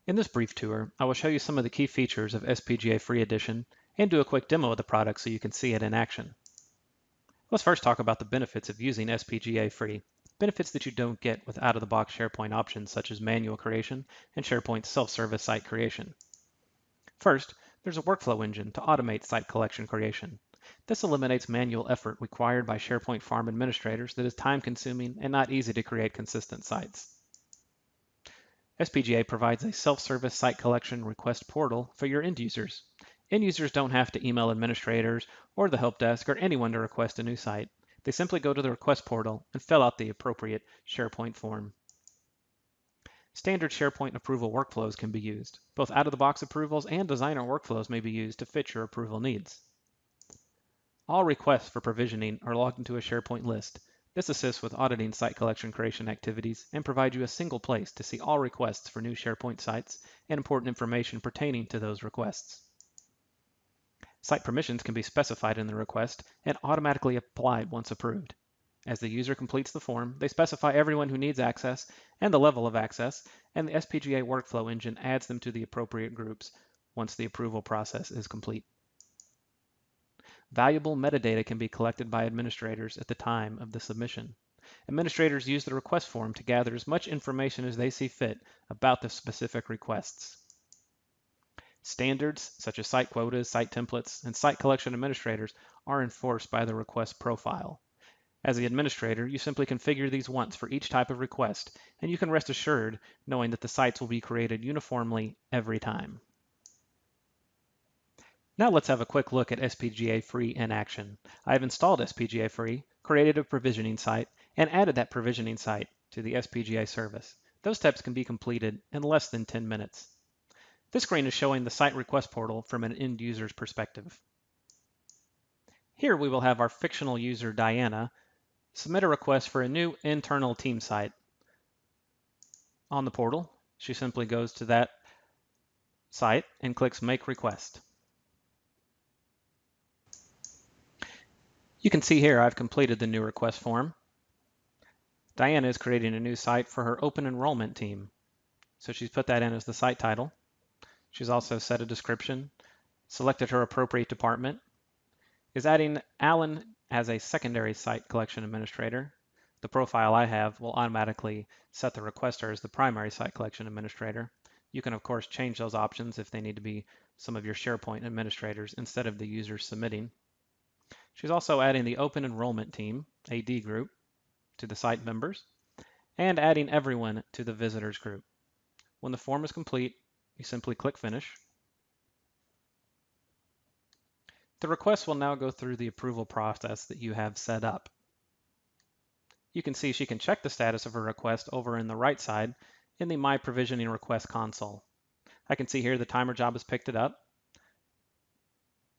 In this brief tour, I will show you some of the key features of SPGA Free Edition and do a quick demo of the product so you can see it in action. Let's first talk about the benefits of using SPGA Free, benefits that you don't get with out-of-the-box SharePoint options such as manual creation and SharePoint self-service site creation. First, there's a workflow engine to automate site collection creation. This eliminates manual effort required by SharePoint farm administrators that is time-consuming and not easy to create consistent sites. SPGA provides a self-service site collection request portal for your end users. End users don't have to email administrators or the help desk or anyone to request a new site. They simply go to the request portal and fill out the appropriate SharePoint form. Standard SharePoint approval workflows can be used. Both out-of-the-box approvals and designer workflows may be used to fit your approval needs. All requests for provisioning are logged into a SharePoint list. This assists with auditing site collection creation activities and provides you a single place to see all requests for new SharePoint sites and important information pertaining to those requests. Site permissions can be specified in the request and automatically applied once approved. As the user completes the form, they specify everyone who needs access and the level of access, and the SPGA workflow engine adds them to the appropriate groups once the approval process is complete. Valuable metadata can be collected by administrators at the time of the submission. Administrators use the request form to gather as much information as they see fit about the specific requests. Standards such as site quotas, site templates, and site collection administrators are enforced by the request profile. As the administrator, you simply configure these once for each type of request, and you can rest assured knowing that the sites will be created uniformly every time. Now let's have a quick look at SPGA Free in action. I've installed SPGA Free, created a provisioning site, and added that provisioning site to the SPGA service. Those steps can be completed in less than 10 minutes. This screen is showing the site request portal from an end user's perspective. Here we will have our fictional user Diana submit a request for a new internal team site. On the portal, she simply goes to that site and clicks Make Request. You can see here I've completed the new request form. Diana is creating a new site for her open enrollment team. So she's put that in as the site title. She's also set a description, selected her appropriate department, is adding Alan as a secondary site collection administrator. The profile I have will automatically set the requester as the primary site collection administrator. You can of course change those options if they need to be some of your SharePoint administrators instead of the users submitting. She's also adding the open enrollment team, AD group, to the site members, and adding everyone to the visitors group. When the form is complete, you simply click Finish. The request will now go through the approval process that you have set up. You can see she can check the status of her request over in the right side in the My Provisioning Request console. I can see here the timer job has picked it up,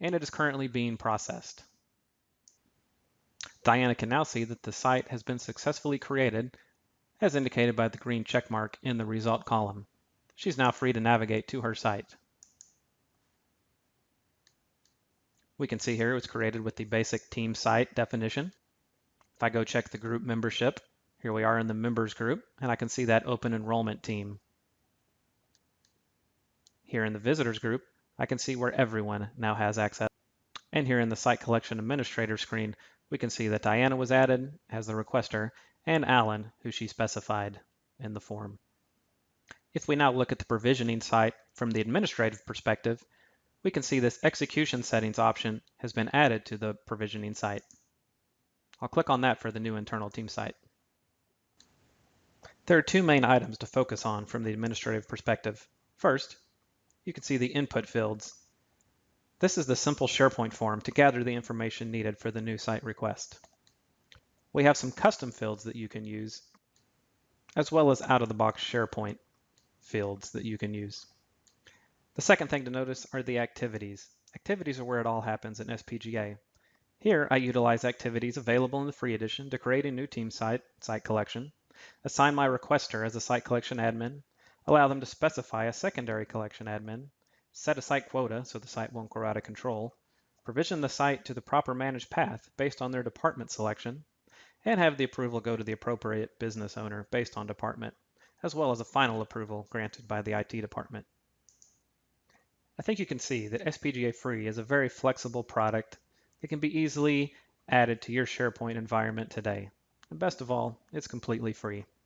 and it is currently being processed. Diana can now see that the site has been successfully created, as indicated by the green check mark in the result column. She's now free to navigate to her site. We can see here it was created with the basic team site definition. If I go check the group membership, here we are in the members group, and I can see that open enrollment team. Here in the visitors group, I can see where everyone now has access. And here in the site collection administrator screen, we can see that Diana was added as the requester and Alan, who she specified in the form. If we now look at the provisioning site from the administrative perspective, we can see this execution settings option has been added to the provisioning site. I'll click on that for the new internal team site. There are two main items to focus on from the administrative perspective. First, you can see the input fields. This is the simple SharePoint form to gather the information needed for the new site request. We have some custom fields that you can use, as well as out-of-the-box SharePoint fields that you can use. The second thing to notice are the activities. Activities are where it all happens in SPGA. Here, I utilize activities available in the free edition to create a new team site collection, assign my requester as a site collection admin, allow them to specify a secondary collection admin, set a site quota so the site won't grow out of control, provision the site to the proper managed path based on their department selection, and have the approval go to the appropriate business owner based on department, as well as a final approval granted by the IT department. I think you can see that SPGA Free is a very flexible product that can be easily added to your SharePoint environment today. And best of all, it's completely free.